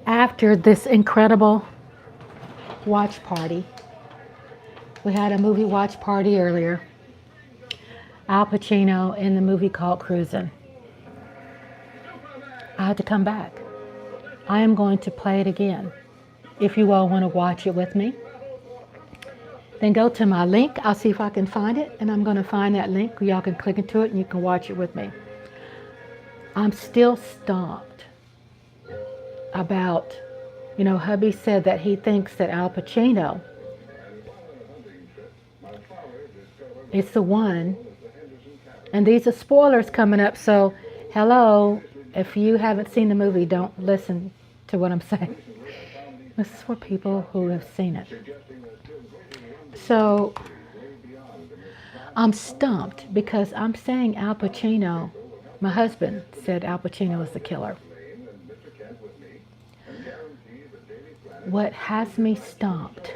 After this incredible watch party, we had a movie watch party earlier. Al Pacino in the movie called CRUISIN. I had to come back. I am going to play it again. If you all want to watch it with me, then go to my link. I'll see if I can find it, and I'm going to find that link. Y'all can click into it and you can watch it with me. I'm still stumped about, hubby said that he thinks that Al Pacino is the one. And these are spoilers coming up, so hello, if you haven't seen the movie, don't listen to what I'm saying. This is for people who have seen it. So I'm stumped because I'm saying Al Pacino, my husband said Al Pacino is the killer. What has me stumped,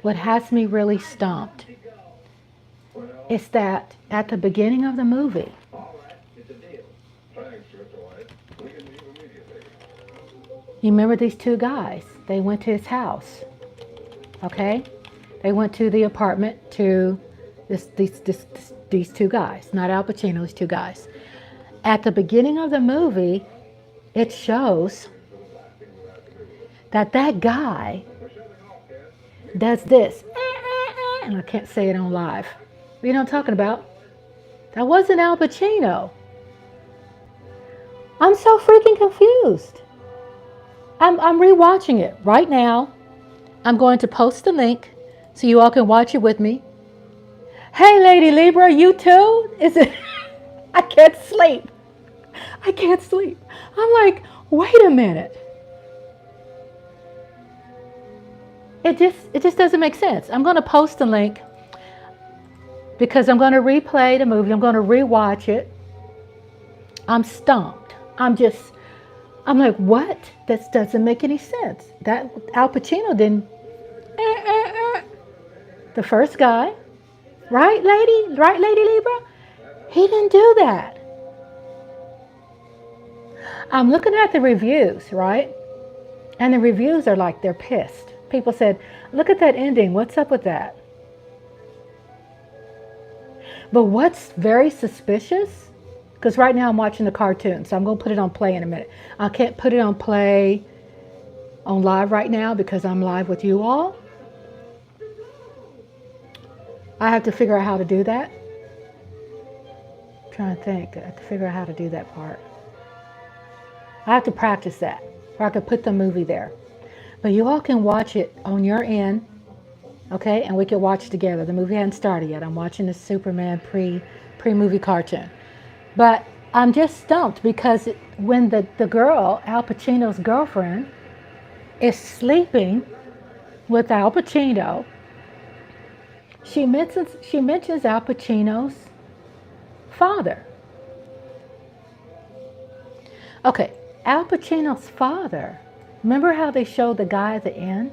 what has me really stumped, is that at the beginning of the movie, you remember these two guys, they went to his house, okay? They went to the apartment to these two guys, not Al Pacino, these two guys. At the beginning of the movie, it shows that guy does this, and I can't say it on live. You know what I'm talking about? That wasn't Al Pacino. I'm so freaking confused. I'm rewatching it right now. I'm going to post the link so you all can watch it with me. Hey, Lady Libra, you too? Is it? I can't sleep. I can't sleep. I'm like, wait a minute. It just doesn't make sense. I'm going to post the link because I'm going to replay the movie. I'm going to rewatch it. I'm stumped. I'm like, what? This doesn't make any sense. That Al Pacino didn't. The first guy, right, lady? Right, Lady Libra? He didn't do that. I'm looking at the reviews, right? And the reviews are like, they're pissed. People said, look at that ending. What's up with that? But what's very suspicious, because right now I'm watching the cartoon, so I'm going to put it on play in a minute. I can't put it on play on live right now because I'm live with you all. I have to figure out how to do that. I'm trying to think. I have to figure out how to do that part. I have to practice that, or I could put the movie there. But you all can watch it on your end, okay? And we can watch together. The movie hasn't started yet. I'm watching the Superman pre-movie cartoon. But I'm just stumped because when the girl, Al Pacino's girlfriend, is sleeping with Al Pacino, she mentions Al Pacino's father. Okay, Al Pacino's father. Remember how they showed the guy at the end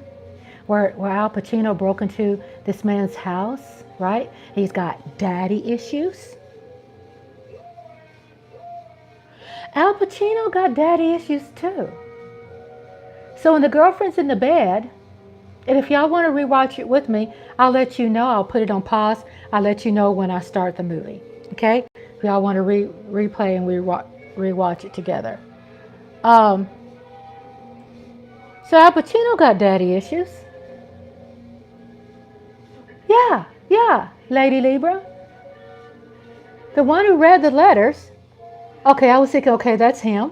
where Al Pacino broke into this man's house, right? He's got daddy issues. Al Pacino got daddy issues too. So when the girlfriend's in the bed, and if y'all want to rewatch it with me, I'll let you know. I'll put it on pause. I'll let you know when I start the movie. Okay? If y'all want to replay and rewatch it together. So Al Pacino got daddy issues. Yeah, Lady Libra. The one who read the letters. Okay, I was thinking, okay, that's him.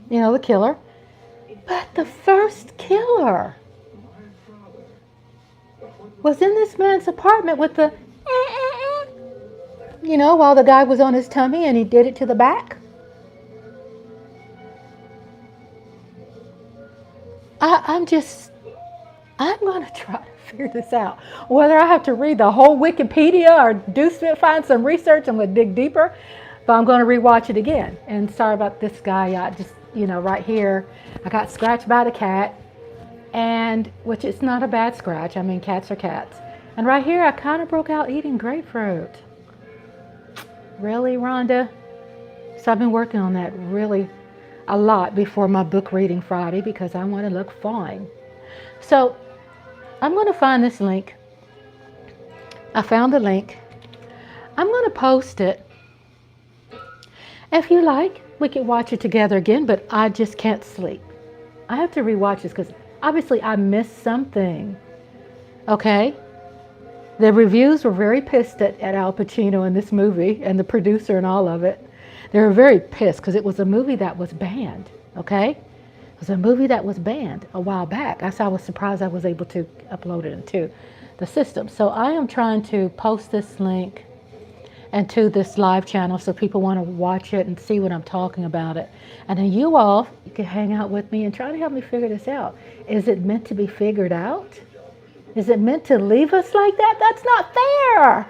The killer. But the first killer was in this man's apartment with the, while the guy was on his tummy and he did it to the back. I'm going to try to figure this out. Whether I have to read the whole Wikipedia or find some research, I'm going to dig deeper. But I'm going to rewatch it again. And sorry about this guy. I just, right here, I got scratched by the cat. And, which is not a bad scratch. I mean, cats are cats. And right here, I kind of broke out eating grapefruit. Really, Rhonda? So I've been working on that really. a lot before my book reading Friday because I want to look fine. So I'm going to find this link. I found the link. I'm going to post it. If you like, we can watch it together again, but I just can't sleep. I have to rewatch this because obviously I missed something. Okay? The reviews were very pissed at Al Pacino in this movie and the producer and all of it. They were very pissed because it was a movie that was banned. Okay? It was a movie that was banned a while back. I was surprised I was able to upload it into the system. So I am trying to post this link and to this live channel so people want to watch it and see what I'm talking about it. And then you all, you can hang out with me and try to help me figure this out. Is it meant to be figured out? Is it meant to leave us like that? That's not fair.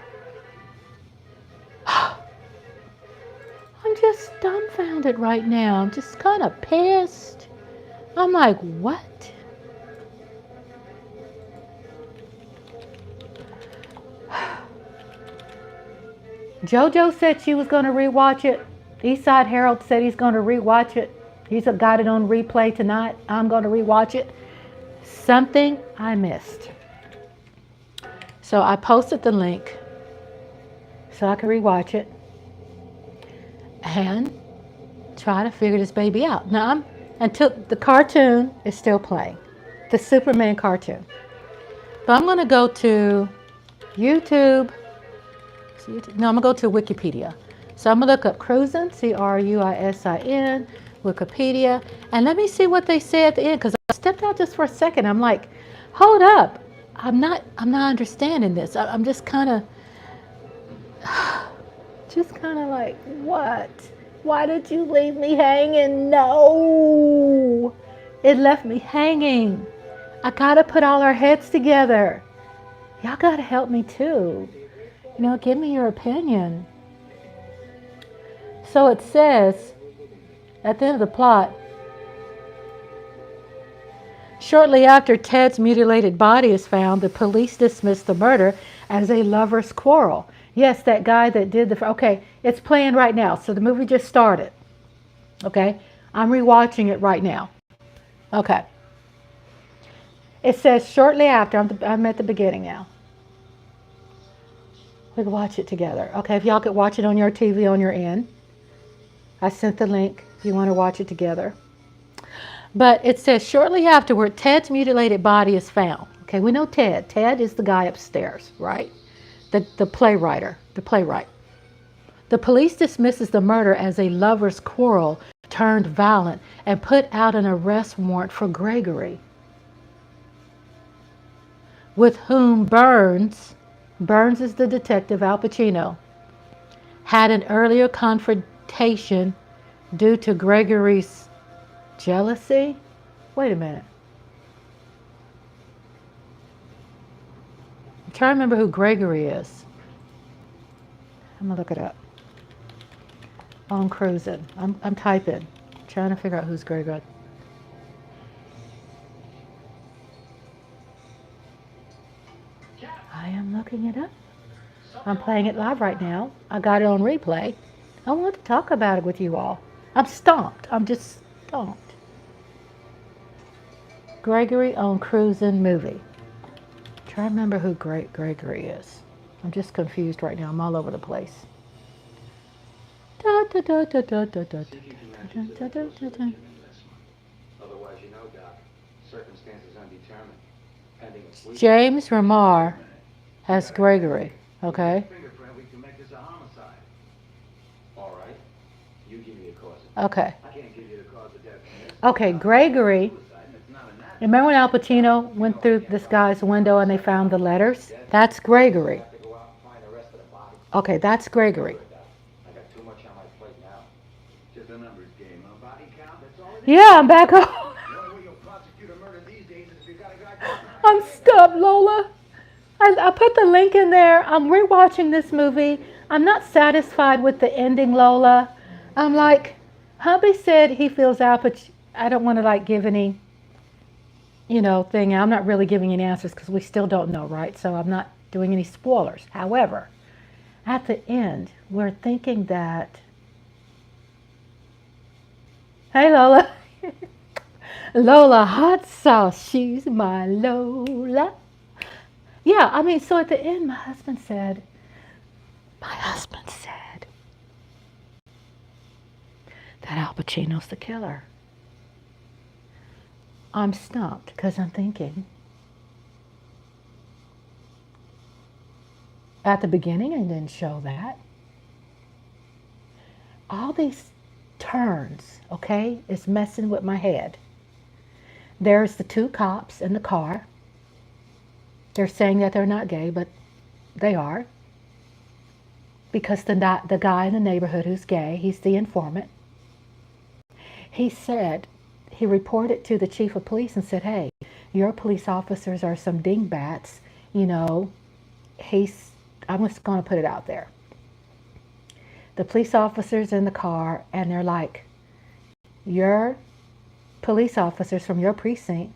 I'm just dumbfounded right now. I'm just kind of pissed. I'm like, what? JoJo said she was going to rewatch it. Eastside Harold said he's going to rewatch it. He's got it on replay tonight. I'm going to rewatch it. Something I missed. So I posted the link so I can rewatch it and try to figure this baby out. Now, until the cartoon is still playing, the Superman cartoon. But I'm going to go to YouTube. No, I'm going to go to Wikipedia. So I'm going to look up CRUISIN, CRUISIN, Wikipedia, and let me see what they say at the end, because I stepped out just for a second. I'm like, hold up. I'm not understanding this. I'm just kind of like, what? Why did you leave me hanging? No. It left me hanging. I got to put all our heads together. Y'all got to help me too. You know, give me your opinion. So it says, at the end of the plot, shortly after Ted's mutilated body is found, the police dismiss the murder as a lover's quarrel. Yes, that guy that did okay, it's playing right now. So the movie just started. Okay, I'm rewatching it right now. Okay. It says shortly after, I'm at the beginning now. We can watch it together. Okay, if y'all could watch it on your TV on your end. I sent the link if you want to watch it together. But it says shortly afterward, Ted's mutilated body is found. Okay, we know Ted. Ted is the guy upstairs, right? The playwright. The police dismisses the murder as a lover's quarrel turned violent and put out an arrest warrant for Gregory, with whom Burns is the detective, Al Pacino, had an earlier confrontation due to Gregory's jealousy. Wait a minute. I'm trying to remember who Gregory is. I'm going to look it up. On CRUISIN. I'm typing. Trying to figure out who's Gregory. I am looking it up. I'm playing it live right now. I got it on replay. I want to talk about it with you all. I'm stumped. I'm just stumped. Gregory on CRUISIN movie. Try to remember who Gregory is. I'm just confused right now. I'm all over the place. James Remar has Gregory. Okay. Okay. Okay, Gregory. Remember when Al Pacino went through this guy's window and they found the letters? That's Gregory. Okay, that's Gregory. Yeah, I'm back home. I'm stuck, Lola. I put the link in there. I'm rewatching this movie. I'm not satisfied with the ending, Lola. I'm like, hubby said he feels Al Pacino. I don't want to like give any, thing. I'm not really giving any answers because we still don't know, right? So I'm not doing any spoilers. However, at the end, we're thinking that Hey, Lola. Lola hot sauce. She's my Lola. Yeah, I mean, so at the end, my husband said that Al Pacino's the killer. I'm stumped because I'm thinking, at the beginning, I didn't show that. All these turns, okay, is messing with my head. There's the two cops in the car. They're saying that they're not gay, but they are. Because the guy in the neighborhood who's gay, he's the informant. He said, he reported to the chief of police and said, hey, your police officers are some dingbats. You know, I'm just going to put it out there. The police officers in the car, and they're like, your police officers from your precinct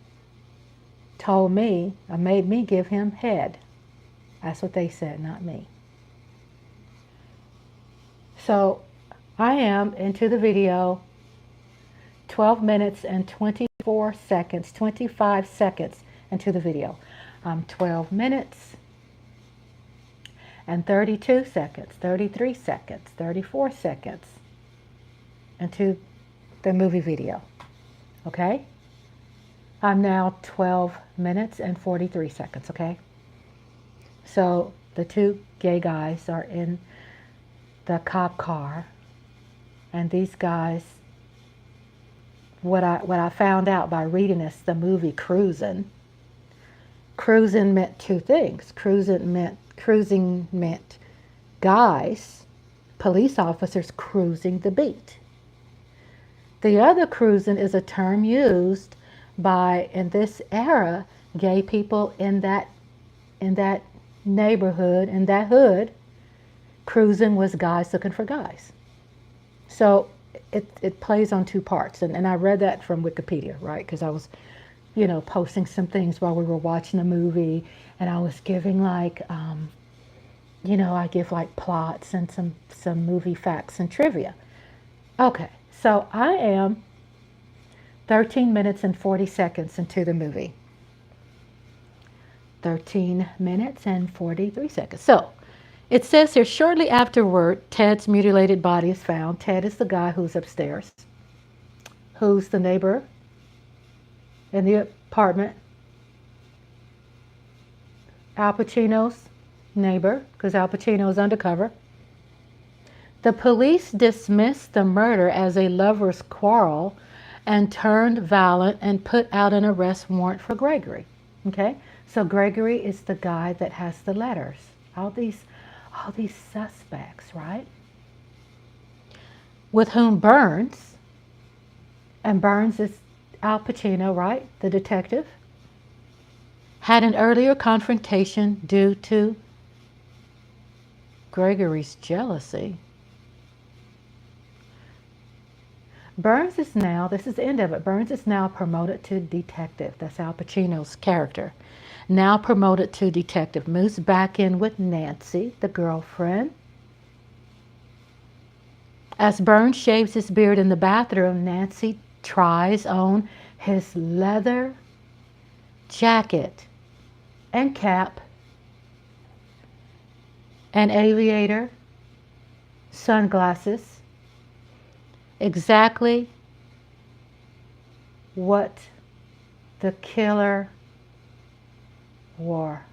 told me, or made me give him head. That's what they said, not me. So I am into the video 12 minutes and 24 seconds, 25 seconds into the video. 12 minutes and 32 seconds, 33 seconds, 34 seconds into the movie video. Okay? I'm now 12 minutes and 43 seconds, okay? So the two gay guys are in the cop car, and these guys, what I found out by reading this, the movie CRUISIN meant two things. Cruising meant guys, police officers cruising the beat. The other cruising is a term used by, in this era, gay people in that neighborhood, in that hood. Cruising was guys looking for guys. So it plays on two parts. And I read that from Wikipedia, right? Because I was, posting some things while we were watching the movie, and I was giving like, I give like plots and some movie facts and trivia. Okay, so I am 13 minutes and 40 seconds into the movie. 13 minutes and 43 seconds. So it says here, shortly afterward, Ted's mutilated body is found. Ted is the guy who's upstairs, who's the neighbor in the apartment. Al Pacino's neighbor, because Al Pacino is undercover. The police dismissed the murder as a lover's quarrel and turned violent and put out an arrest warrant for Gregory. Okay, so Gregory is the guy that has the letters. All these suspects, right? With whom Burns, and Burns is Al Pacino, right? The detective, had an earlier confrontation due to Gregory's jealousy. Burns is now, this is the end of it, Burns is now promoted to detective. That's Al Pacino's character. Now promoted to detective. Moves back in with Nancy, the girlfriend. As Burns shaves his beard in the bathroom, Nancy tries on his leather jacket and cap and aviator sunglasses. Exactly what the killer wore.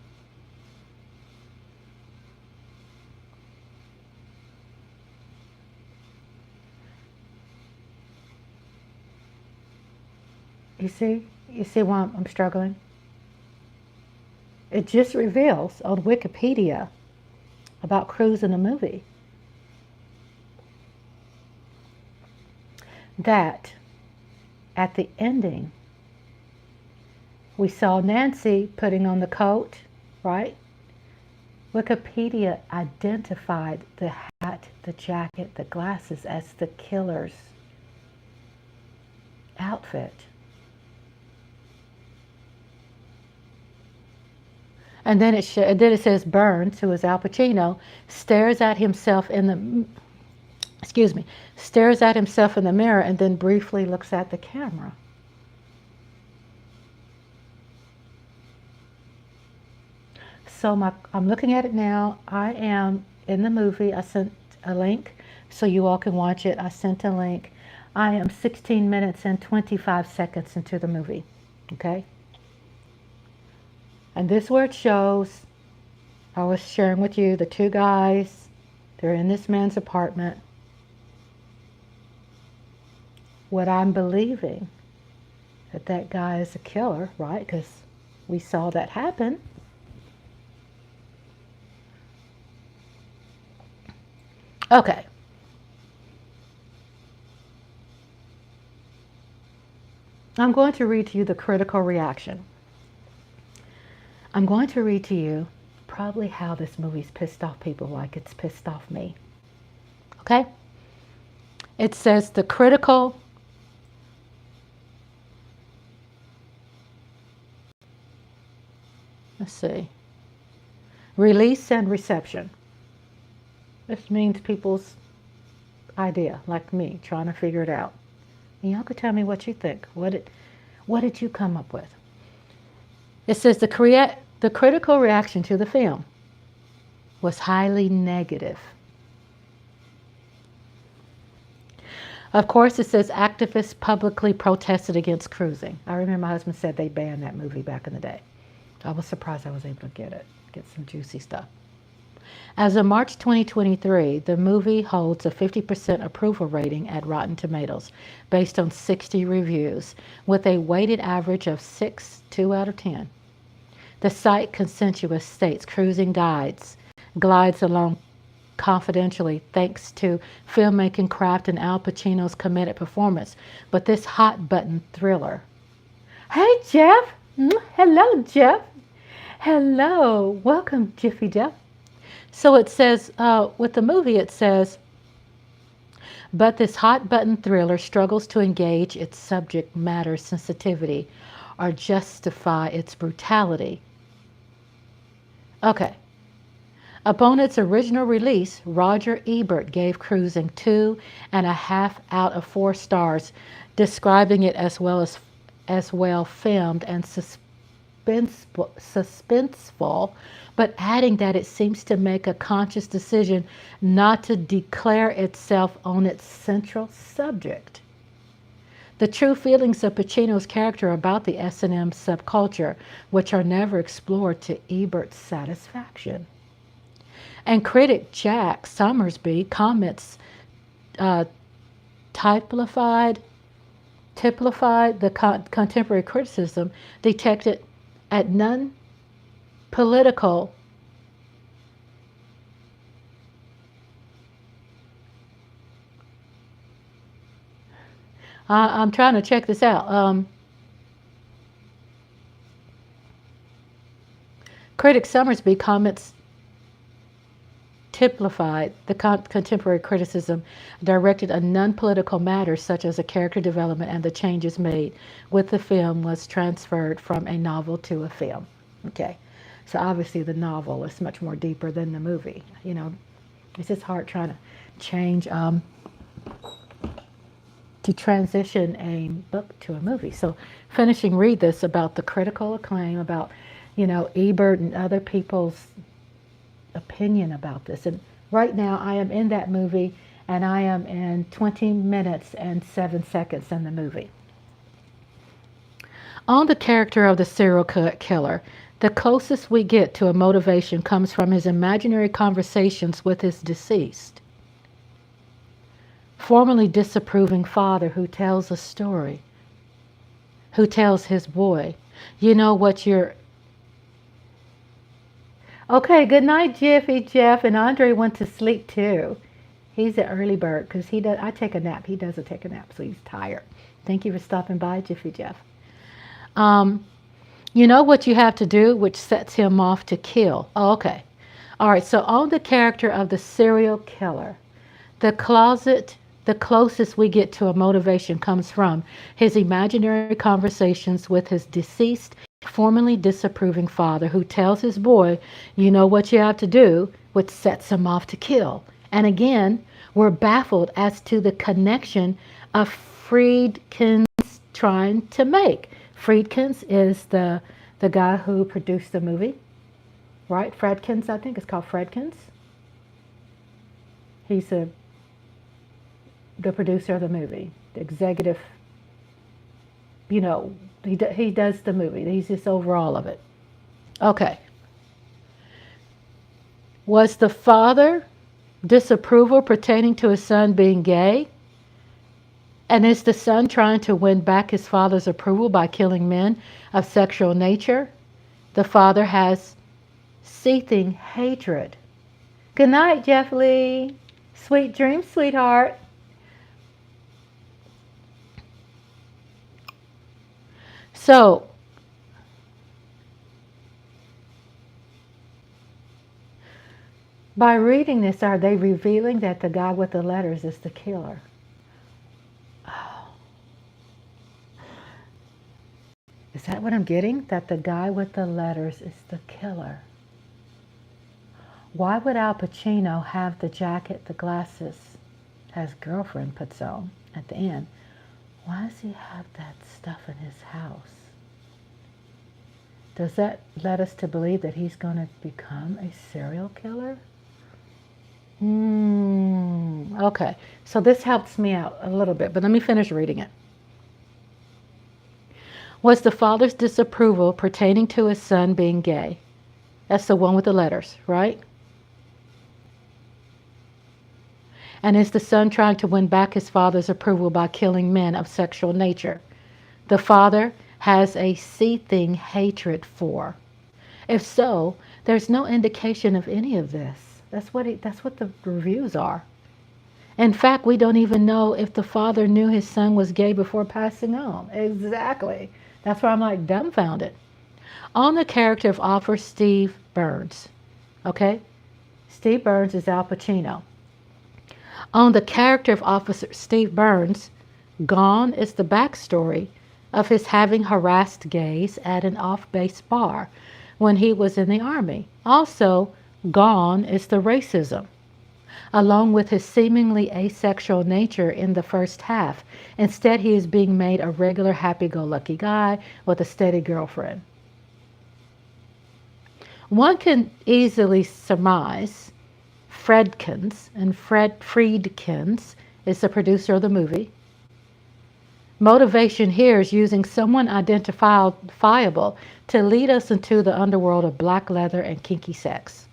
You see why I'm struggling? It just reveals on Wikipedia about CRUISIN, the movie, that at the ending, we saw Nancy putting on the coat, right? Wikipedia identified the hat, the jacket, the glasses as the killer's outfit. And then it says Burns, who is Al Pacino, stares at himself in the excuse me, stares at himself in the mirror and then briefly looks at the camera. So I'm looking at it now. I am in the movie. I sent a link so you all can watch it. I sent a link. I am 16 minutes and 25 seconds into the movie. Okay? And this is where it shows, I was sharing with you, the two guys, they're in this man's apartment. What I'm believing, that guy is a killer, right? Because we saw that happen. Okay. I'm going to read to you the critical reaction. I'm going to read to you probably how this movie's pissed off people like it's pissed off me. Okay? It says the critical let's see. Release and reception. This means people's idea, like me, trying to figure it out. And y'all could tell me what you think. What did you come up with? It says the critical reaction to the film was highly negative. Of course, it says activists publicly protested against cruising. I remember my husband said they banned that movie back in the day. I was surprised I was able to get some juicy stuff. As of March 2023, the movie holds a 50% approval rating at Rotten Tomatoes based on 60 reviews, with a weighted average of 2 out of 10. The site Consensuous states Cruising glides along confidentially thanks to filmmaking craft and Al Pacino's committed performance. But this hot button thriller. Hey, Jeff. Hello, Jeff. Hello. Welcome, Jiffy Jeff. So it says, with the movie, it says, but this hot button thriller struggles to engage its subject matter sensitivity or justify its brutality. Okay. Upon its original release, Roger Ebert gave Cruising 2.5 out of 4 stars, describing it as well filmed and suspenseful, but adding that it seems to make a conscious decision not to declare itself on its central subject. The true feelings of Pacino's character about the S&M subculture, which are never explored to Ebert's satisfaction. And critic Jack Summersby comments, typified the contemporary criticism detected at non-political I'm trying to check this out. Critic Summersby comments typified the contemporary criticism directed at non-political matters such as a character development and the changes made with the film was transferred from a novel to a film. Okay, so obviously the novel is much more deeper than the movie. You know, it's just hard trying to change, to transition a book to a movie. So read this about the critical acclaim, about, you know, Ebert and other people's opinion about this. And right now I am in that movie and I am in 20 minutes and 7 seconds in the movie. On the character of the serial killer, the closest we get to a motivation comes from his imaginary conversations with his deceased, formerly disapproving father who tells a story, who tells his boy, you know what you're... Okay, good night, Jiffy Jeff. And Andre went to sleep too. He's an early bird because I take a nap. He doesn't take a nap, so he's tired. Thank you for stopping by, Jiffy Jeff. You know what you have to do, which sets him off to kill. Oh, okay. All right, so on the character of the serial killer, the closest we get to a motivation comes from his imaginary conversations with his deceased, formerly disapproving father who tells his boy, you know what you have to do, which sets him off to kill. And again, We're baffled as to the connection of Friedkin's trying to make. Friedkin's is the guy who produced the movie, right? Fredkins, I think it's called Fredkins. He's the producer of the movie, the executive. You know, he does the movie. He's just over all of it. Okay. Was the father disapproval pertaining to his son being gay? And is the son trying to win back his father's approval by killing men of sexual nature? The father has seething hatred. Good night, Jeff Lee. Sweet dreams, sweetheart. So, by reading this, are they revealing that the guy with the letters is the killer? Oh. Is that what I'm getting? That the guy with the letters is the killer? Why would Al Pacino have the jacket, the glasses, his girlfriend puts on at the end? Why does he have that stuff in his house? Does that lead us to believe that he's going to become a serial killer? Okay, so this helps me out a little bit, but let me finish reading it. Was the father's disapproval pertaining to his son being gay? That's the one with the letters, right? And is the son trying to win back his father's approval by killing men of sexual nature? The father has a seething hatred for. If so, there's no indication of any of this. That's what the reviews are. In fact, we don't even know if the father knew his son was gay before passing on. Exactly. That's why I'm like dumbfounded. On the character of Officer Steve Burns. Okay? Steve Burns is Al Pacino. On the character of Officer Steve Burns, gone is the backstory of his having harassed gays at an off-base bar when he was in the Army. Also, gone is the racism, along with his seemingly asexual nature in the first half. Instead, he is being made a regular happy-go-lucky guy with a steady girlfriend. One can easily surmise Friedkins, and Friedkins is the producer of the movie. Motivation here is using someone identifiable to lead us into the underworld of black leather and kinky sex.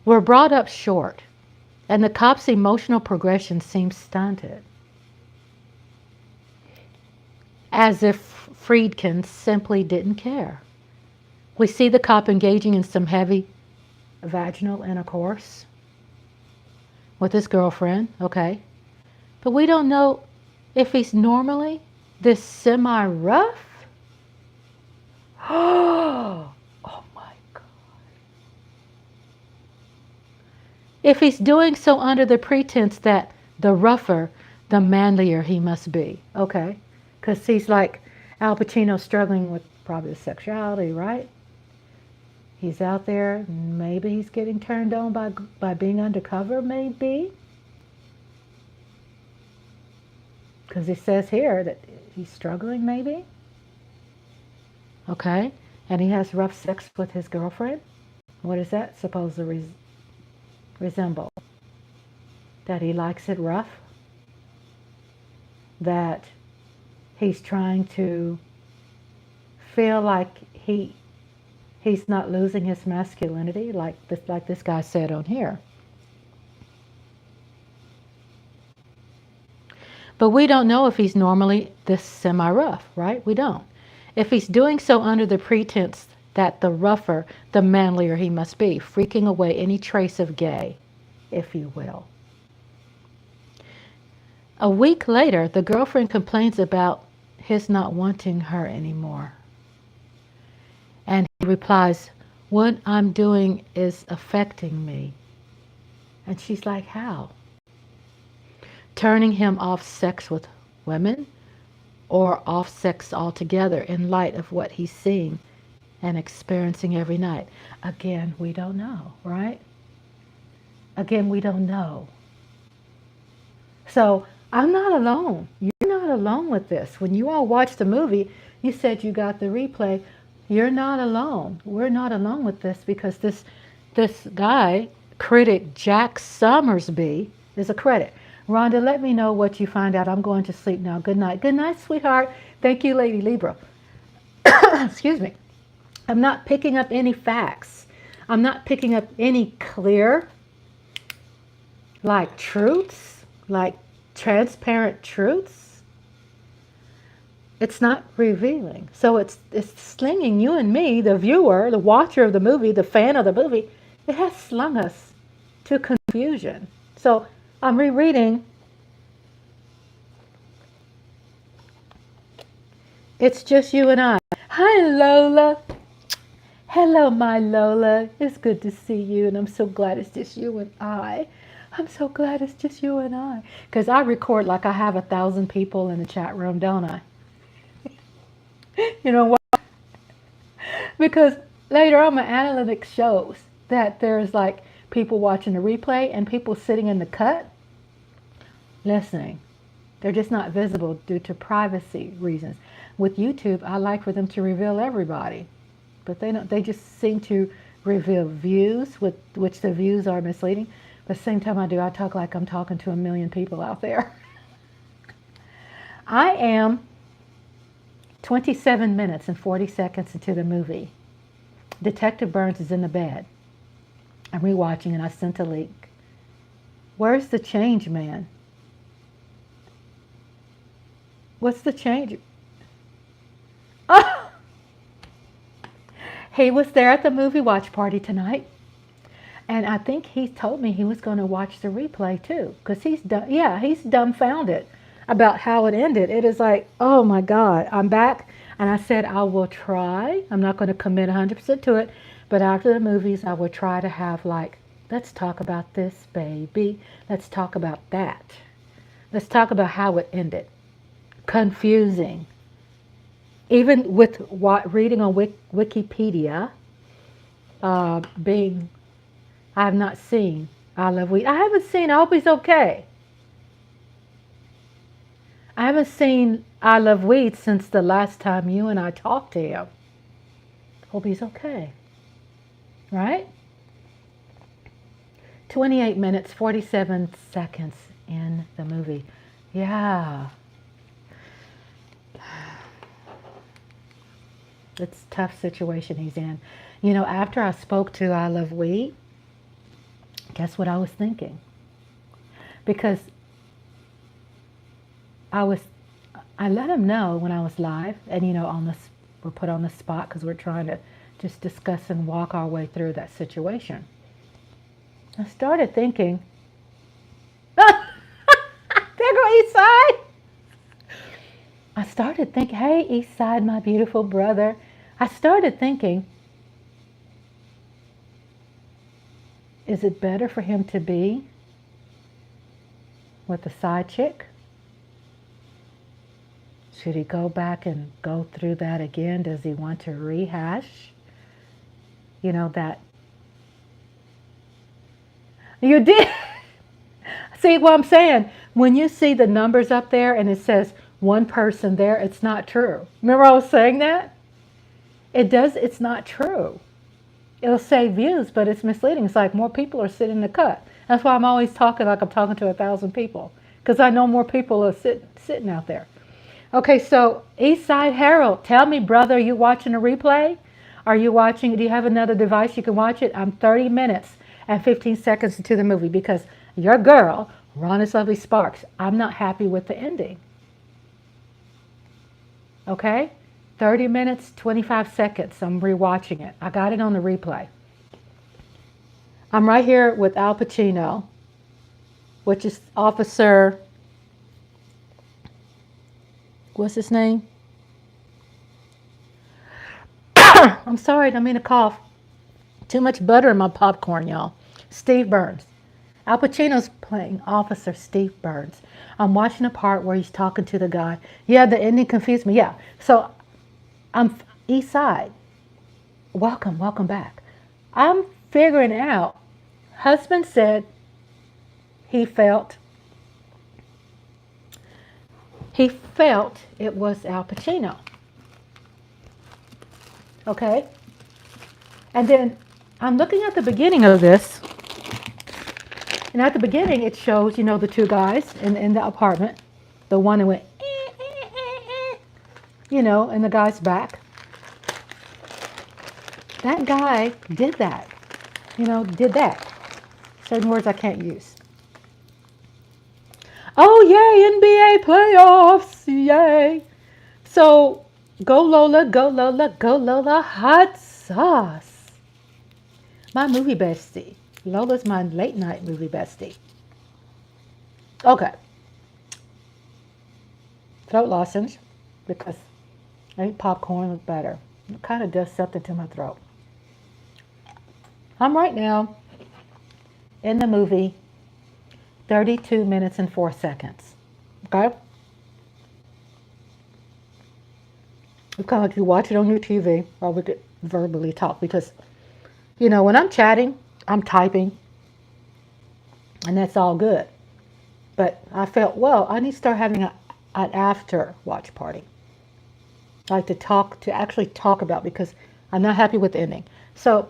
We're brought up short, and the cop's emotional progression seems stunted. As if Friedkin simply didn't care. We see the cop engaging in some heavy vaginal intercourse with his girlfriend, okay? But we don't know if he's normally this semi-rough. Oh my God. If he's doing so under the pretense that the rougher, the manlier he must be, okay? Because he's like Al Pacino struggling with probably the sexuality, right? He's out there, maybe he's getting turned on by being undercover, maybe. Because he says here that he's struggling, maybe. Okay, and he has rough sex with his girlfriend. What is that supposed to resemble? That he likes it rough? That he's trying to feel like he's not losing his masculinity, like this guy said on here. But we don't know if he's normally this semi-rough, right? We don't. If he's doing so under the pretense that the rougher, the manlier he must be, freaking away any trace of gay, if you will. A week later, the girlfriend complains about his not wanting her anymore. And he replies, "What I'm doing is affecting me." And she's like, "How?" Turning him off sex with women or off sex altogether in light of what he's seeing and experiencing every night. Again, we don't know, right? Again, we don't know. So I'm not alone. You're not alone with this. When you all watched the movie, you said you got the replay. You're not alone. We're not alone with this because this guy, critic Jack Summersby, is a critic. Rhonda, let me know what you find out. I'm going to sleep now. Good night. Good night, sweetheart. Thank you, Lady Libra. Excuse me. I'm not picking up any facts. I'm not picking up any clear, like truths, like transparent truths. It's not revealing. So it's slinging you and me, the viewer, the watcher of the movie, the fan of the movie. It has slung us to confusion. So I'm rereading. It's just you and I. Hi, Lola. Hello, my Lola. It's good to see you, and I'm so glad it's just you and I. I'm so glad it's just you and I. Because I record like I have 1,000 people in the chat room, don't I? You know what? Because later on, my analytics shows that there's like people watching the replay and people sitting in the cut listening. They're just not visible due to privacy reasons. With YouTube, I like for them to reveal everybody, but they don't. They just seem to reveal views, with which the views are misleading. But at the same time I talk like I'm talking to 1 million people out there. I am 27 minutes and 40 seconds into the movie. Detective Burns is in the bed. I'm rewatching and I sent a link. Where's the change, man? What's the change? Oh! He was there at the movie watch party tonight. And I think he told me he was going to watch the replay too. Because he's dumbfounded about how it ended. It is like, oh my God, I'm back. And I said, I will try. I'm not going to commit 100% to it. But after the movies, I will try to have like, let's talk about this, baby. Let's talk about that. Let's talk about how it ended. Confusing. Even with what reading on Wikipedia, being, I have not seen I Love Weed. I haven't seen I Hope He's Okay. I haven't seen I Love Weed since the last time you and I talked to him. Hope he's okay. Right? 28 minutes, 47 seconds in the movie. Yeah. It's a tough situation he's in. You know, after I spoke to I Love Weed, guess what I was thinking? Because I let him know when I was live, and you know, we're put on the spot because we're trying to just discuss and walk our way through that situation. I started thinking, there go East Side. I started thinking, hey, East Side, my beautiful brother. I started thinking, is it better for him to be with the side chick? Should he go back and go through that again? Does he want to rehash? You know, that. You did. See what I'm saying? When you see the numbers up there and it says one person there, it's not true. Remember I was saying that? It's not true. It'll say views, but it's misleading. It's like more people are sitting in the cut. That's why I'm always talking like I'm talking to 1,000 people. Because I know more people are sitting out there. Okay, so East Side Harold, tell me, brother, are you watching a replay? Are you watching, do you have another device you can watch it? I'm 30 minutes and 15 seconds into the movie because your girl, Ronna's Lovely Sparks, I'm not happy with the ending. Okay? 30 minutes, 25 seconds. I'm rewatching it. I got it on the replay. I'm right here with Al Pacino, which is Officer, what's his name? I'm sorry, I don't mean to cough. Too much butter in my popcorn, y'all. Steve Burns. Al Pacino's playing Officer Steve Burns. I'm watching the part where he's talking to the guy. Yeah, the ending confused me. Yeah. So I'm East Side. Welcome back. I'm figuring out. Husband said he felt he felt it was Al Pacino. Okay? And then I'm looking at the beginning of this, and at the beginning it shows, you know, the two guys in the apartment. The one that went, you know, in the guy's back. That guy did that, you know, did that. Certain words I can't use. Oh, yay, NBA playoffs, yay. So, go Lola, go Lola, go Lola, hot sauce. My movie bestie. Lola's my late night movie bestie. Okay. Throat lozenge, because I eat popcorn with better. It kind of does something to my throat. I'm right now in the movie 32 minutes and 4 seconds. Okay? It's kind of like you watch it on your TV, or we could verbally talk, because, you know, when I'm chatting, I'm typing, and that's all good. But I felt, well, I need to start having an after watch party. I like to actually talk about, because I'm not happy with the ending. So,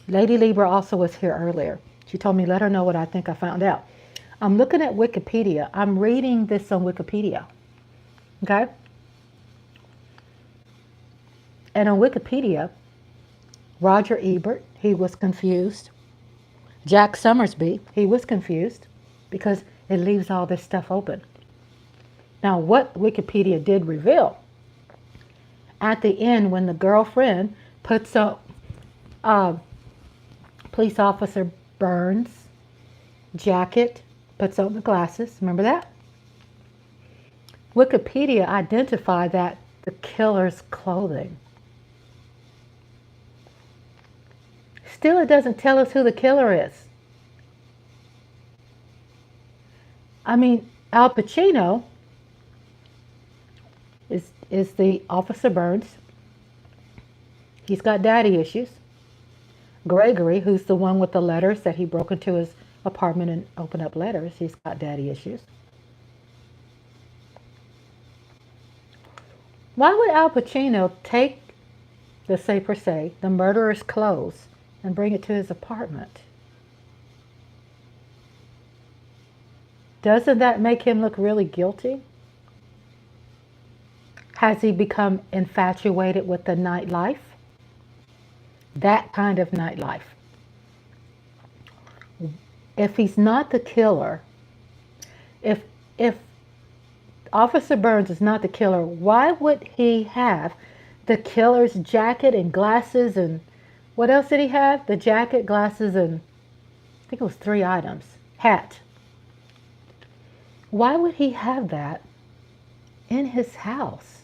Lady Libra also was here earlier. She told me, let her know what I think I found out. I'm looking at Wikipedia. I'm reading this on Wikipedia. Okay? And on Wikipedia, Roger Ebert, he was confused. Jack Summersby, he was confused, because it leaves all this stuff open. Now, what Wikipedia did reveal, at the end, when the girlfriend puts up police officer Burns' jacket, puts on the glasses, remember that? Wikipedia identified that the killer's clothing. Still, it doesn't tell us who the killer is. I mean, Al Pacino is the Officer Burns. He's got daddy issues. Gregory, who's the one with the letters that he broke into his apartment and opened up letters, he's got daddy issues. Why would Al Pacino take, let's say per se, the murderer's clothes and bring it to his apartment? Doesn't that make him look really guilty? Has he become infatuated with the nightlife? That kind of nightlife. If he's not the killer, if Officer Burns is not the killer, why would he have the killer's jacket and glasses, and what else did he have? The jacket, glasses, and I think it was 3 items. Hat. Why would he have that in his house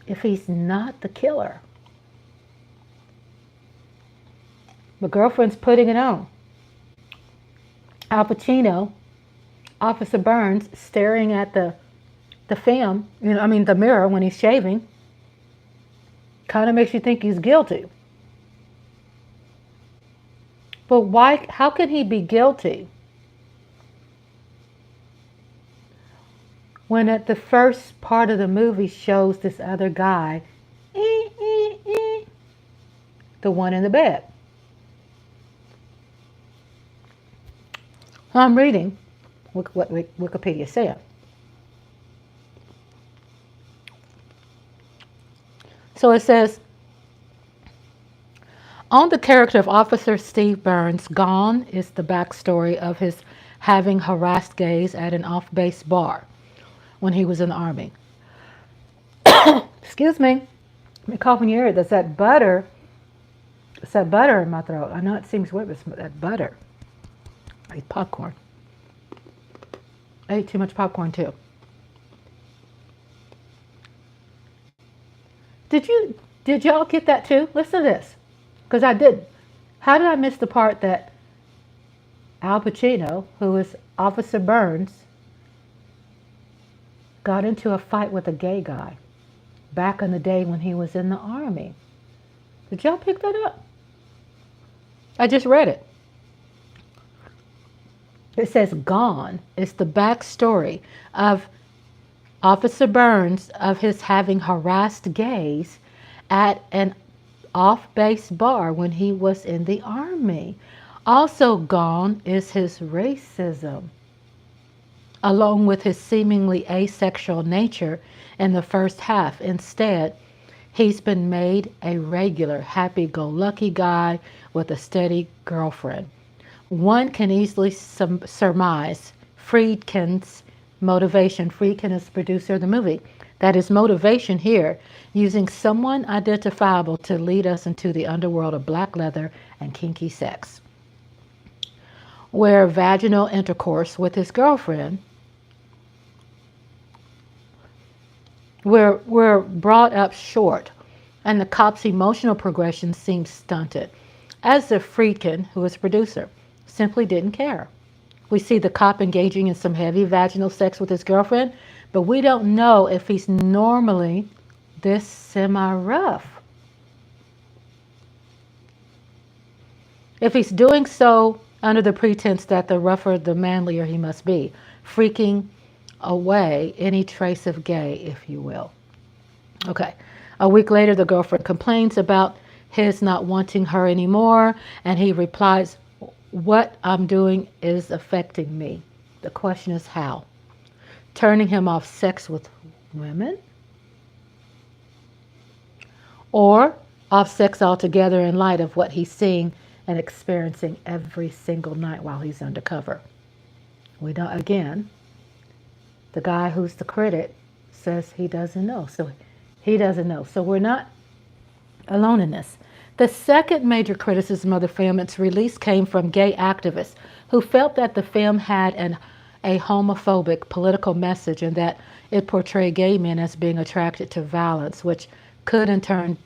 if he's not the killer? The girlfriend's putting it on. Al Pacino, Officer Burns, staring at the film, the mirror when he's shaving, kind of makes you think he's guilty. But why? How can he be guilty when at the first part of the movie shows this other guy, the one in the bed? I'm reading what Wikipedia said. So it says, on the character of Officer Steve Burns, gone is the backstory of his having harassed gays at an off-base bar when he was in the Army. Excuse me. Let me cough in your ear. There's that butter. It's that butter in my throat. I know it seems weird, but it's that butter. I ate popcorn. I ate too much popcorn too. Did y'all get that too? Listen to this, because I did. How did I miss the part that Al Pacino, who is Officer Burns, got into a fight with a gay guy back in the day when he was in the Army? Did y'all pick that up? I just read it. It says gone is the backstory of Officer Burns of his having harassed gays at an off-base bar when he was in the Army. Also gone is his racism, along with his seemingly asexual nature in the first half. Instead, he's been made a regular happy-go-lucky guy with a steady girlfriend. One can easily surmise Friedkin's motivation. Friedkin is the producer of the movie. That is motivation here, using someone identifiable to lead us into the underworld of black leather and kinky sex, where vaginal intercourse with his girlfriend were brought up short, and the cop's emotional progression seems stunted, as if Friedkin, who was producer, simply didn't care. We see the cop engaging in some heavy vaginal sex with his girlfriend, but we don't know if he's normally this semi-rough. If he's doing so under the pretense that the rougher the manlier he must be, freaking away any trace of gay, if you will. Okay. A week later, the girlfriend complains about his not wanting her anymore, and he replies, "What I'm doing is affecting me." The question is how? Turning him off sex with women? Or off sex altogether in light of what he's seeing and experiencing every single night while he's undercover? We don't, again, the guy who's the critic says he doesn't know. So he doesn't know. So we're not alone in this. The second major criticism of the film, its release, came from gay activists who felt that the film had a homophobic political message and that it portrayed gay men as being attracted to violence, which could in turn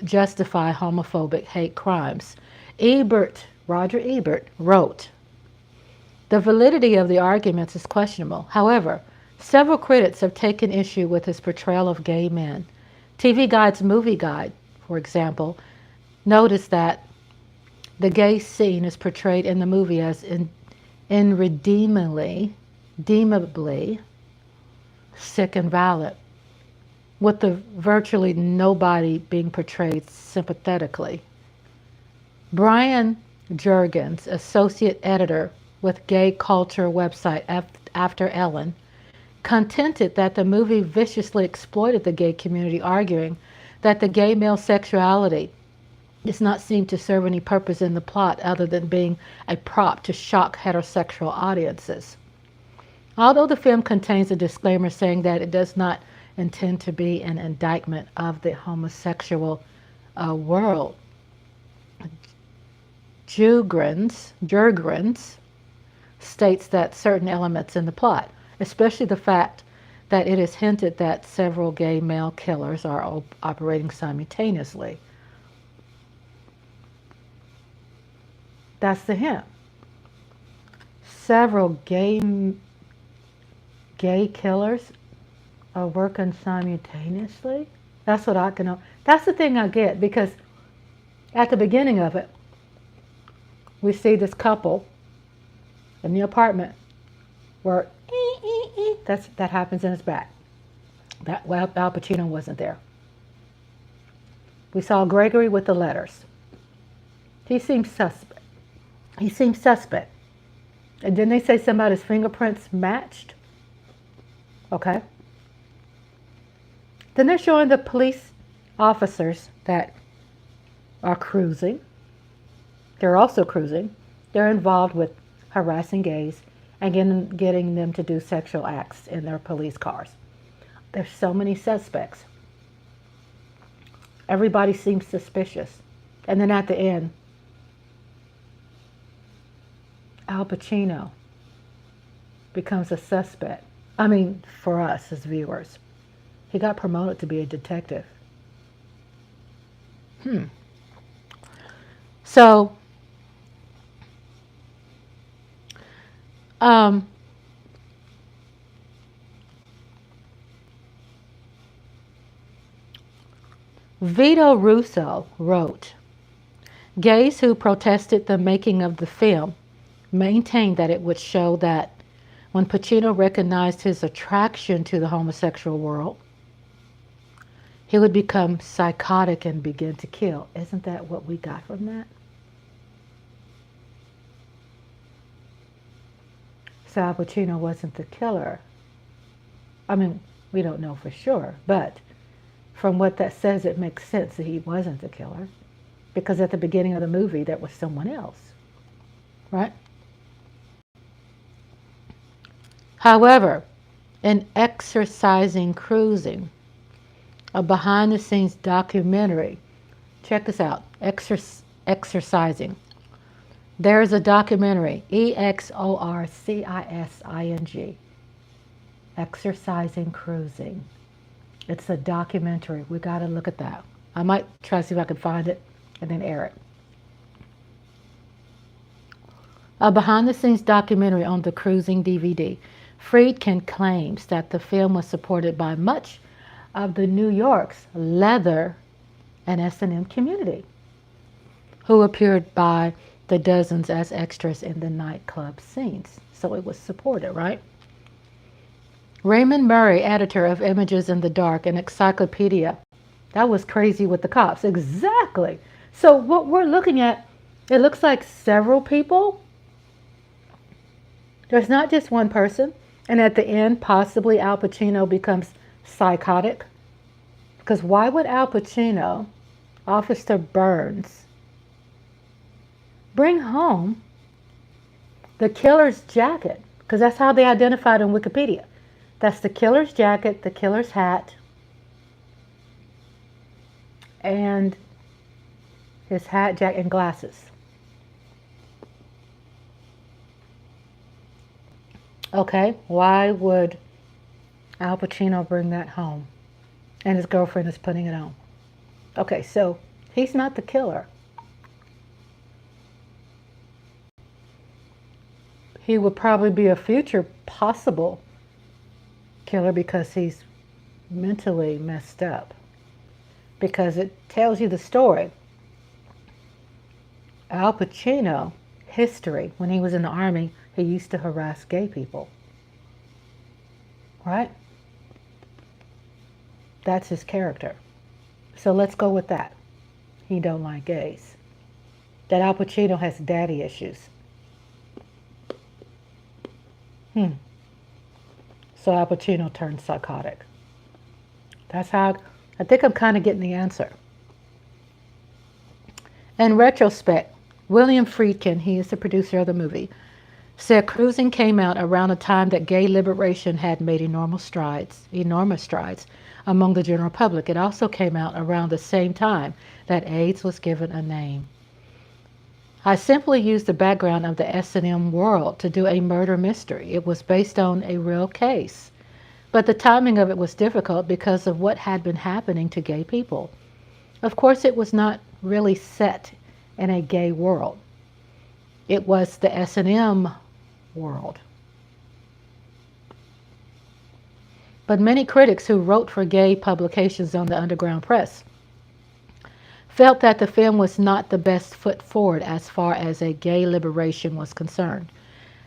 justify homophobic hate crimes. Roger Ebert, wrote, "The validity of the arguments is questionable. However, several critics have taken issue with his portrayal of gay men. TV Guide's Movie Guide, for example, noticed that the gay scene is portrayed in the movie as irredeemably sick and violent, with the virtually nobody being portrayed sympathetically." Brian Jurgens, associate editor with gay culture website After Ellen, contended that the movie viciously exploited the gay community, arguing that the gay male sexuality does not seem to serve any purpose in the plot other than being a prop to shock heterosexual audiences. Although the film contains a disclaimer saying that it does not intend to be an indictment of the homosexual world, Jurgens states that certain elements in the plot, especially the fact that it is hinted that several gay male killers are operating simultaneously. That's the hint. Several gay killers are working simultaneously. That's what I can know. That's the thing I get, because at the beginning of it, we see this couple in the apartment where that happens in his back. Al Pacino wasn't there. We saw Gregory with the letters. He seems suspect. And then they say somebody's fingerprints matched. Okay. Then they're showing the police officers that are cruising. They're also cruising. They're involved with harassing gays and getting them to do sexual acts in their police cars. There's so many suspects. Everybody seems suspicious. And then at the end, Al Pacino becomes a suspect. I mean, for us as viewers. He got promoted to be a detective. So, Vito Russo wrote, "Gays who protested the making of the film maintained that it would show that When Pacino recognized his attraction to the homosexual world, he would become psychotic and begin to kill. Isn't that what we got from that? So Al Pacino wasn't the killer. I mean, we don't know for sure, but from what that says, it makes sense that he wasn't the killer, because at the beginning of the movie, that was someone else, right? However, in Cruising, a behind-the-scenes documentary, check this out, Exorcising. There's a documentary, Exorcising, Exorcising Cruising. It's a documentary. We got to look at that. I might try to see if I can find it and then air it. A behind-the-scenes documentary on the Cruising DVD. Friedkin claims that the film was supported by much of the New York's leather and S&M community, who appeared by the dozens as extras in the nightclub scenes. So it was supported, right? Raymond Murray, editor of Images in the Dark, an encyclopedia. That was crazy with the cops. Exactly. So what we're looking at, it looks like several people. There's not just one person. And at the end, possibly Al Pacino becomes psychotic. Because why would Al Pacino, Officer Burns, bring home the killer's jacket? Because that's how they identified in Wikipedia. That's the killer's jacket, the killer's hat, and his hat, jacket, and glasses. Okay, why would Al Pacino bring that home? And his girlfriend is putting it on. Okay, so he's not the killer. He would probably be a future possible killer because he's mentally messed up. Because it tells you the story. Al Pacino, history, when he was in the army, he used to harass gay people. Right? That's his character. So let's go with that. He don't like gays. That Al Pacino has daddy issues. So Al Pacino turned psychotic. That's how, I think I'm kind of getting the answer. In retrospect, William Friedkin, he is the producer of the movie, said Cruising came out around a time that gay liberation had made enormous strides among the general public. It also came out around the same time that AIDS was given a name. I simply used the background of the S&M world to do a murder mystery. It was based on a real case. But the timing of it was difficult because of what had been happening to gay people. Of course, it was not really set in a gay world. It was the S&M world. But many critics who wrote for gay publications on the underground press felt that the film was not the best foot forward as far as a gay liberation was concerned.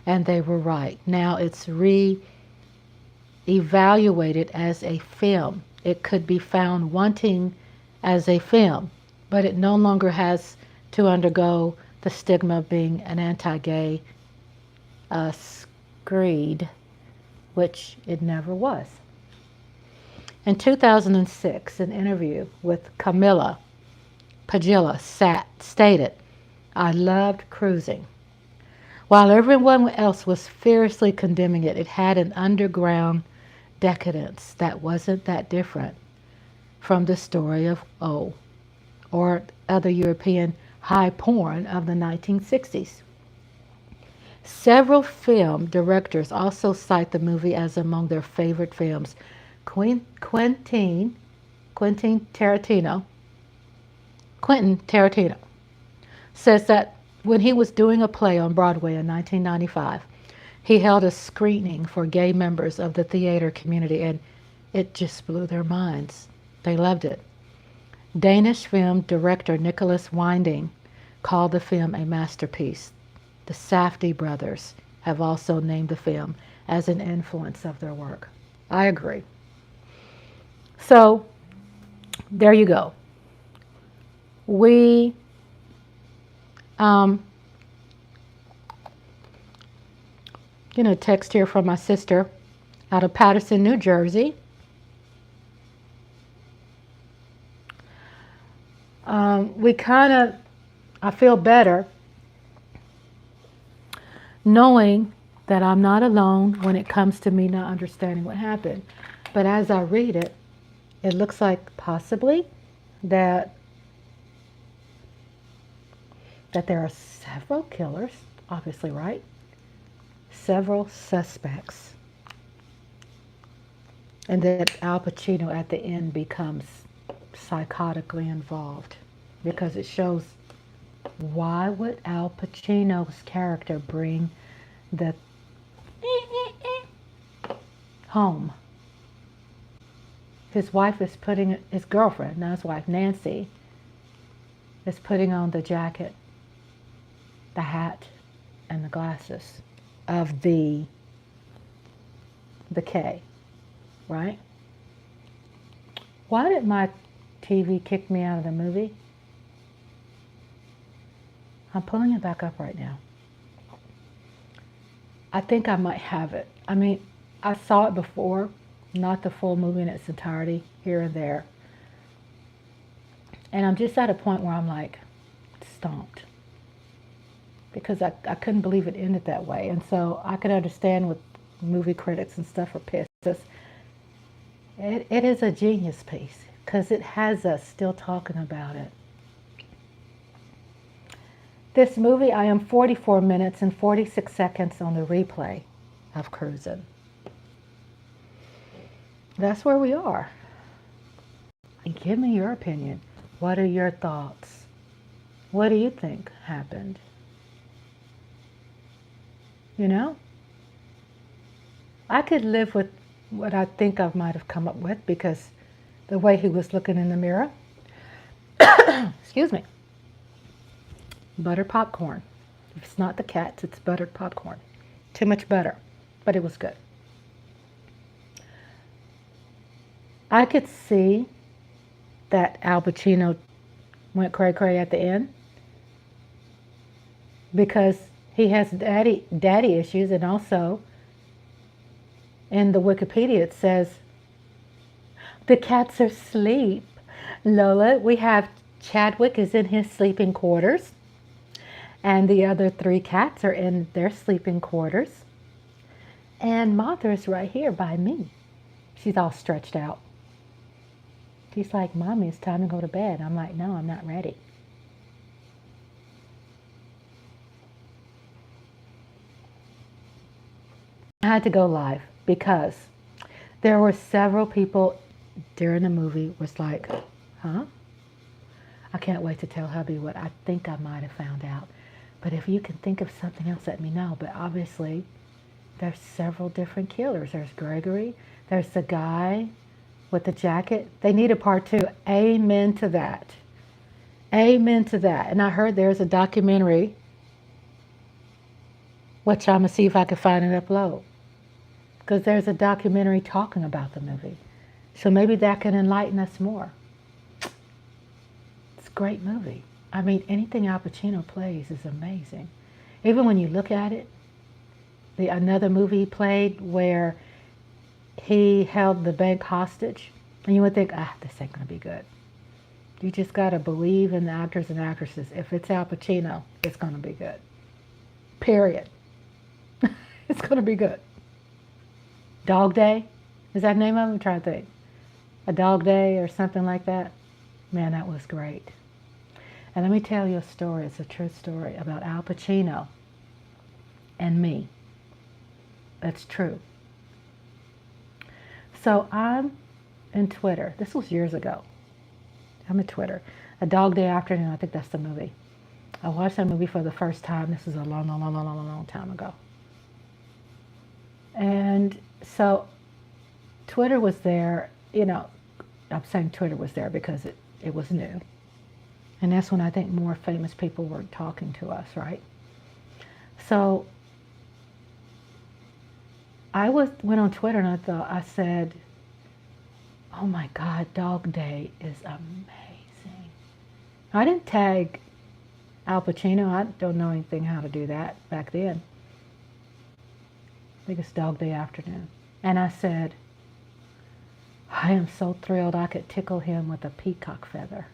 And they were right. Now it's re-evaluated as a film. It could be found wanting as a film, but it no longer has to undergo the stigma of being an anti-gay screed, which it never was. In 2006, an interview with Camilla Pagilla stated, "I loved Cruising. While everyone else was fiercely condemning it, it had an underground decadence that wasn't that different from the story of O or other European high porn of the 1960s. Several film directors also cite the movie as among their favorite films. Quentin Tarantino says that when he was doing a play on Broadway in 1995, he held a screening for gay members of the theater community, and it just blew their minds. They loved it. Danish film director Nicholas Winding called the film a masterpiece. The Safdie brothers have also named the film as an influence of their work. I agree. So there you go. We text here from my sister out of Paterson, New Jersey. I feel better knowing that I'm not alone when it comes to me not understanding what happened. But as I read it, it looks like possibly that there are several killers, obviously, right? Several suspects. And that Al Pacino at the end becomes psychotically involved, because it shows, why would Al Pacino's character bring the home? His wife is putting, his girlfriend, not his wife, Nancy, is putting on the jacket, the hat, and the glasses of the K, right? Why did my TV kick me out of the movie? I'm pulling it back up right now. I think I might have it. I mean, I saw it before, not the full movie in its entirety, here and there. And I'm just at a point where I'm like, stomped. Because I couldn't believe it ended that way. And so I could understand what movie critics and stuff are pissed. It is a genius piece, because it has us still talking about it. This movie, I am 44 minutes and 46 seconds on the replay of CRUISIN. That's where we are. Give me your opinion. What are your thoughts? What do you think happened? You know? I could live with what I think I might have come up with, because the way he was looking in the mirror. Excuse me. Buttered popcorn. If it's not the cats, it's buttered popcorn. Too much butter, but it was good. I could see that Al Pacino went cray-cray at the end, because he has daddy issues, and also in the Wikipedia it says the cats are asleep. Lola, we have Chadwick is in his sleeping quarters, and the other 3 cats are in their sleeping quarters, and Martha's right here by me. She's all stretched out. She's like, Mommy, it's time to go to bed. I'm like, no, I'm not ready. I had to go live because there were several people during the movie was like, huh? I can't wait to tell hubby what I think I might have found out. But if you can think of something else, let me know. But obviously, there's several different killers. There's Gregory. There's the guy with the jacket. They need a part 2. Amen to that. Amen to that. And I heard there's a documentary, which I'm going to see if I can find and upload. Because there's a documentary talking about the movie. So maybe that can enlighten us more. It's a great movie. I mean, anything Al Pacino plays is amazing. Even when you look at it, another movie he played where he held the bank hostage, and you would think, this ain't going to be good. You just got to believe in the actors and actresses. If it's Al Pacino, it's going to be good. Period. It's going to be good. Dog Day? Is that the name of it? I'm trying to think. A Dog Day or something like that? Man, that was great. And let me tell you a story. It's a true story about Al Pacino and me. That's true. So I'm in Twitter. This was years ago. I'm in Twitter. A Dog Day Afternoon. I think that's the movie. I watched that movie for the first time. This is a long time ago. And so Twitter was there. You know, I'm saying Twitter was there because it was new. And that's when I think more famous people were talking to us, right? So went on Twitter and I said, oh my God, Dog Day is amazing. I didn't tag Al Pacino. I don't know anything how to do that back then. I think it's Dog Day afternoon. And I said, I am so thrilled I could tickle him with a peacock feather.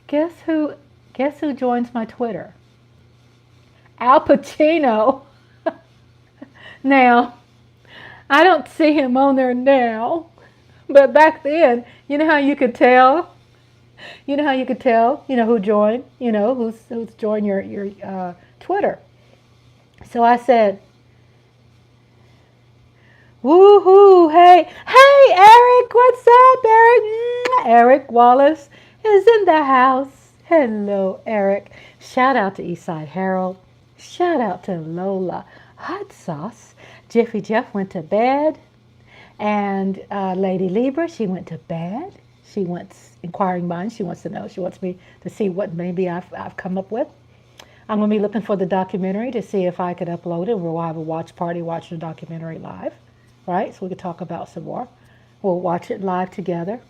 Guess who joins my Twitter? Al Pacino. Now, I don't see him on there now, but back then, you know how you could tell? You know how you could tell, who joined, who's joined your Twitter. So I said, woohoo, hey, Eric, what's up, Eric? Eric Wallace is in the house. Hello, Eric. Shout out to Eastside Harold. Shout out to Lola Hot Sauce. Jiffy Jeff went to bed. And Lady Libra, she went to bed. She wants inquiring minds. She wants to know. She wants me to see what maybe I've come up with. I'm going to be looking for the documentary to see if I could upload it. We'll have a watch party watching the documentary live, right? So we could talk about some more. We'll watch it live together.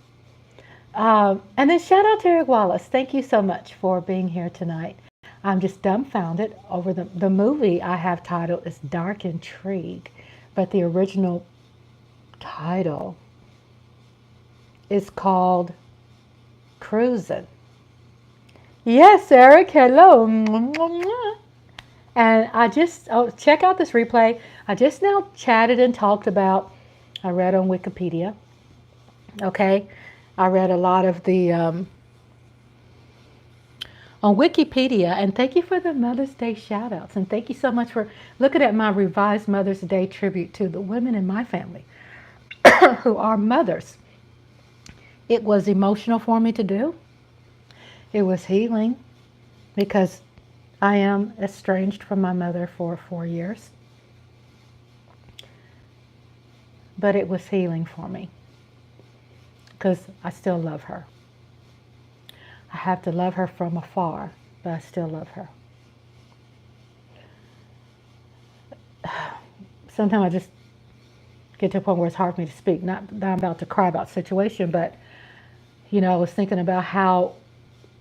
And then shout out to Eric Wallace. Thank you so much for being here tonight. I'm just dumbfounded over the movie I have titled is Dark Intrigue, but the original title is called CRUISIN. Yes, Eric, hello. And check out this replay. I just now chatted and talked about, I read on Wikipedia, okay? I read a lot of the, on Wikipedia, and thank you for the Mother's Day shout outs. And thank you so much for looking at my revised Mother's Day tribute to the women in my family who are mothers. It was emotional for me to do. It was healing because I am estranged from my mother for 4 years. But it was healing for me because I still love her. I have to love her from afar, but I still love her. Sometimes I just get to a point where it's hard for me to speak. Not that I'm about to cry about the situation, but, I was thinking about how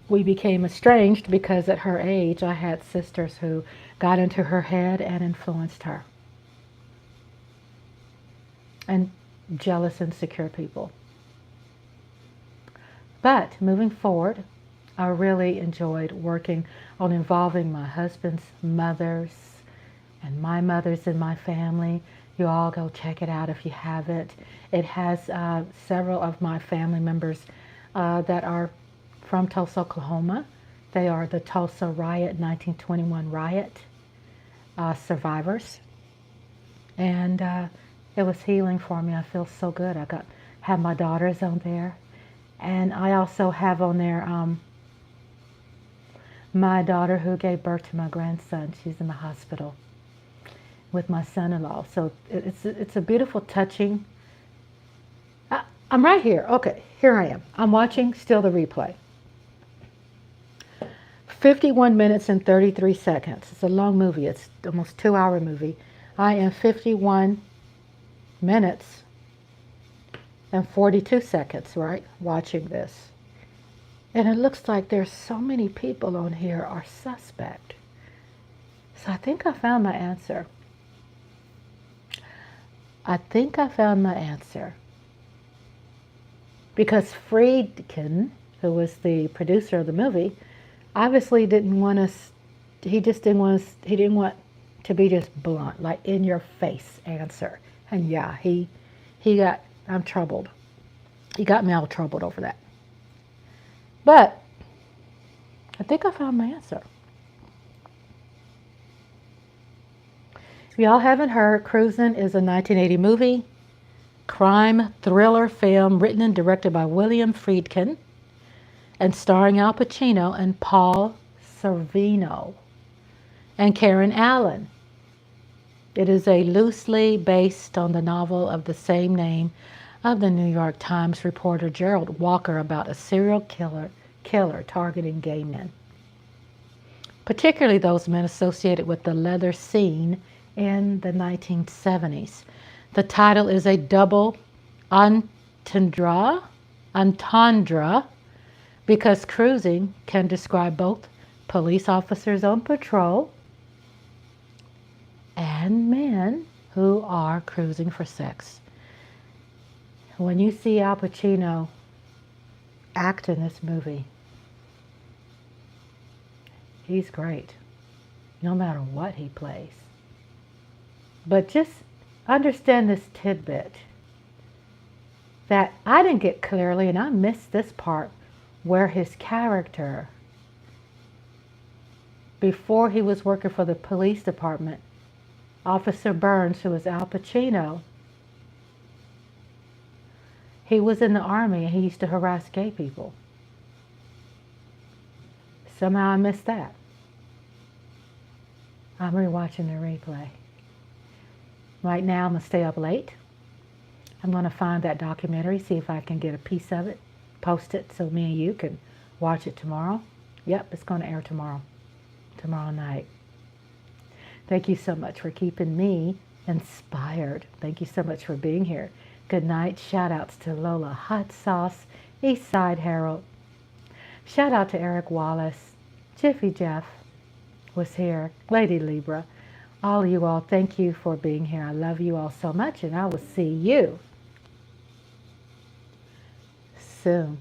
we became estranged because at her age, I had sisters who got into her head and influenced her. And jealous, insecure people. But moving forward, I really enjoyed working on involving my husband's mothers and my mothers in my family. You all go check it out if you haven't. It has several of my family members that are from Tulsa, Oklahoma. They are the Tulsa Riot, 1921 riot survivors. And it was healing for me. I feel so good. I have my daughters on there. And I also have on there my daughter who gave birth to my grandson. She's in the hospital with my son-in-law. So it's a beautiful, touching. I'm right here. Okay, here I am. I'm watching still the replay. 51 minutes and 33 seconds. It's a long movie. It's almost 2-hour movie. I am 51 minutes and 42 seconds, right, watching this. And it looks like there's so many people on here are suspect. So I think I found my answer. I think I found my answer. Because Friedkin, who was the producer of the movie, obviously didn't want us, he didn't want to be just blunt, like in your face answer. And yeah, I'm troubled. He got me all troubled over that. But I think I found my answer. If y'all haven't heard, CRUISIN is a 1980 movie, crime thriller film written and directed by William Friedkin and starring Al Pacino and Paul Sorvino and Karen Allen. It is a loosely based on the novel of the same name of the New York Times reporter Gerald Walker about a serial killer targeting gay men. particularly those men associated with the leather scene in the 1970s. The title is a double entendre because cruising can describe both police officers on patrol and men who are cruising for sex. When you see Al Pacino act in this movie, he's great, no matter what he plays. But just understand this tidbit that I didn't get clearly, and I missed this part where his character, before he was working for the police department, Officer Burns, who was Al Pacino, he was in the army and he used to harass gay people. Somehow I missed that. I'm rewatching the replay. Right now I'm going to stay up late. I'm going to find that documentary, see if I can get a piece of it, post it so me and you can watch it tomorrow. Yep, it's going to air tomorrow night. Thank you so much for keeping me inspired. Thank you so much for being here. Good night. Shout outs to Lola Hot Sauce, Eastside Harold. Shout out to Eric Wallace. Jiffy Jeff was here. Lady Libra. All of you all, thank you for being here. I love you all so much, and I will see you soon.